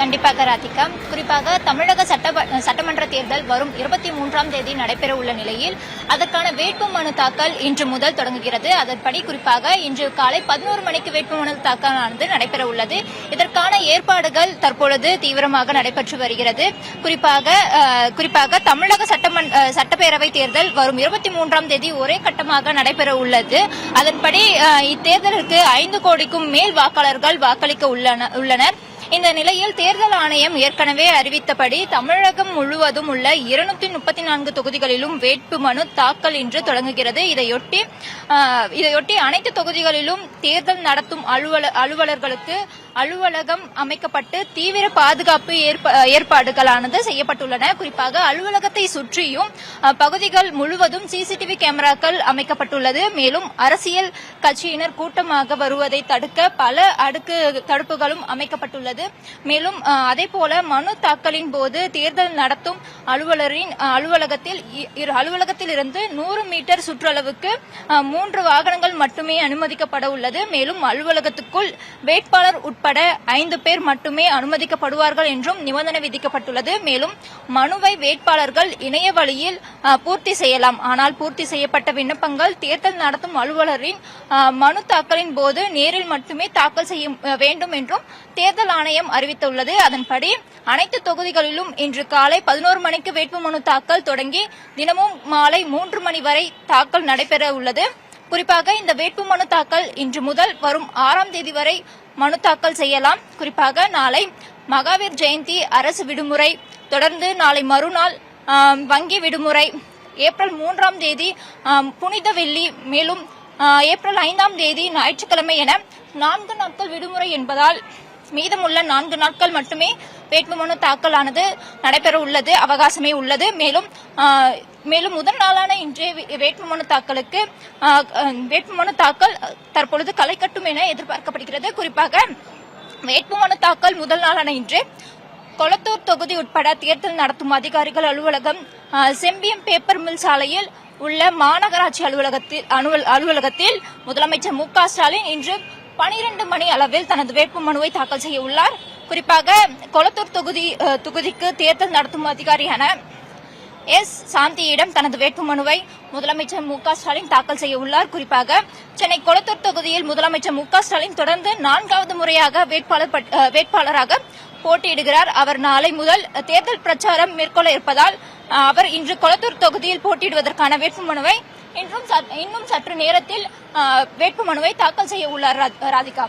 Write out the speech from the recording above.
கண்டிப்பாக ராதிகா. குறிப்பாக தமிழக சட்டமன்ற தேர்தல் வரும் 23ஆம் தேதி நடைபெற உள்ள நிலையில் அதற்கான வேட்புமனு தாக்கல் இன்று முதல் தொடங்குகிறது. அதன்படி குறிப்பாக இன்று காலை 11 மணிக்கு வேட்புமனு தாக்கலானது நடைபெற உள்ளது. இதற்கான ஏற்பாடுகள் தற்பொழுது தீவிரமாக நடைபெற்று வருகிறது. குறிப்பாக தமிழக சட்டப்பேரவை தேர்தல் வரும் 23ஆம் தேதி ஒரே கட்டமாக நடைபெற உள்ளது. அதன்படி இத்தேர்தலுக்கு 5 கோடிக்கும் மேல் வாக்காளர்கள் வாக்களிக்க உள்ளனர். இந்த நிலையில் தேர்தல் ஆணையம் ஏற்கனவே அறிவித்தபடி தமிழகம் முழுவதும் உள்ள 234 தொகுதிகளிலும் வேட்புமனு தாக்கல் இன்று தொடங்குகிறது. இதையொட்டி அனைத்து தொகுதிகளிலும் தேர்தல் நடத்தும் அலுவலர்களுக்கு அலுவலகம் அமைக்கப்பட்டு தீவிர பாதுகாப்பு ஏற்பாடுகளானது செய்யப்பட்டுள்ளன. குறிப்பாக அலுவலகத்தை சுற்றியும் பகுதிகள் முழுவதும் சிசிடிவி கேமராக்கள் அமைக்கப்பட்டுள்ளது. மேலும் அரசியல் கட்சியினர் கூட்டமாக வருவதை தடுக்க பல அடுக்கு தடுப்புகளும் அமைக்கப்பட்டுள்ளது. மேலும் அதேபோல மனு தாக்கலின் போது தேர்தல் நடத்தும் அலுவலகத்தில் இருந்து 100 மீட்டர் சுற்றளவுக்கு 3 வாகனங்கள் மட்டுமே அனுமதிக்கப்பட உள்ளது. மேலும் அலுவலகத்துக்குள் வேட்பாளர் உட்பட 5 பேர் மட்டுமே அனுமதிக்கப்படுவார்கள் என்றும் நிபந்தனை விதிக்கப்பட்டுள்ளது. மேலும் மனுவை வேட்பாளர்கள் இணைய வழியில் பூர்த்தி செய்யலாம். ஆனால் பூர்த்தி செய்யப்பட்ட விண்ணப்பங்கள் தேர்தல் நடத்தும் அலுவலரின் மனு தாக்கலின் போது நேரில் மட்டுமே தாக்கல் செய்ய வேண்டும் என்றும் தேர்தல் ஆணையம் அறிவித்துள்ளது. அதன்படி அனைத்து தொகுதிகளிலும் இன்று காலை 11 மணிக்கு வேட்புமனு தாக்கல் தொடங்கி தினமும் மாலை 3 மணி வரை தாக்கல் நடைபெற உள்ளது. குறிப்பாக இந்த வேட்புமனு தாக்கல் இன்று முதல் வரும் 6ஆம் தேதி வரை மனு தாக்கல் செய்யலாம். குறிப்பாக நாளை மகாவீர் ஜெயந்தி அரசு விடுமுறை, தொடர்ந்து நாளை மறுநாள் வங்கி விடுமுறை, ஏப்ரல் 3ஆம் தேதி புனித வெள்ளி, மேலும் ஏப்ரல் 5ஆம் தேதி ஞாயிற்றுக்கிழமை என 4 நாட்கள் விடுமுறை என்பதால் மீதமுள்ள 4 நாட்கள் மட்டுமே வேட்புமனு தாக்கலானது நடைபெற உள்ளது, அவகாசமே உள்ளது. மேலும் முதல் நாளான இன்றைய வேட்புமனு தாக்கல் தற்பொழுது களை கட்டும் என எதிர்பார்க்கப்படுகிறது. குறிப்பாக வேட்புமனு தாக்கல் முதல் நாளான இன்று கொளத்தூர் தொகுதி உட்பட தேர்தல் நடத்தும் அதிகாரிகள் அலுவலகம், செம்பியம் பேப்பர் மில் சாலையில் உள்ள மாநகராட்சி அலுவலகத்தில் முதலமைச்சர் மு.க. ஸ்டாலின் இன்று 12 மணி அளவில் தனது வேட்புமனுவை தாக்கல் செய்ய உள்ளார். குறிப்பாக கொளத்தூர் தொகுதிக்கு தேர்தல் நடத்தும் அதிகாரியான எஸ். சாந்தியிடம் தனது வேட்புமனுவை முதலமைச்சர் மு.க. ஸ்டாலின் தாக்கல் செய்ய உள்ளார். குறிப்பாக சென்னை கொளத்தூர் தொகுதியில் முதலமைச்சர் மு.க. ஸ்டாலின் தொடர்ந்து 4வது முறையாக வேட்பாளராக போட்டியிடுகிறார். அவர் நாளை முதல் தேர்தல் பிரச்சாரம் மேற்கொள்ள இருப்பதால் அவர் இன்று கொளத்தூர் தொகுதியில் போட்டியிடுவதற்கான வேட்புமனுவை இன்னும் சற்று நேரத்தில் வேட்புமனுவை தாக்கல் செய்ய உள்ளார். ராதிகா.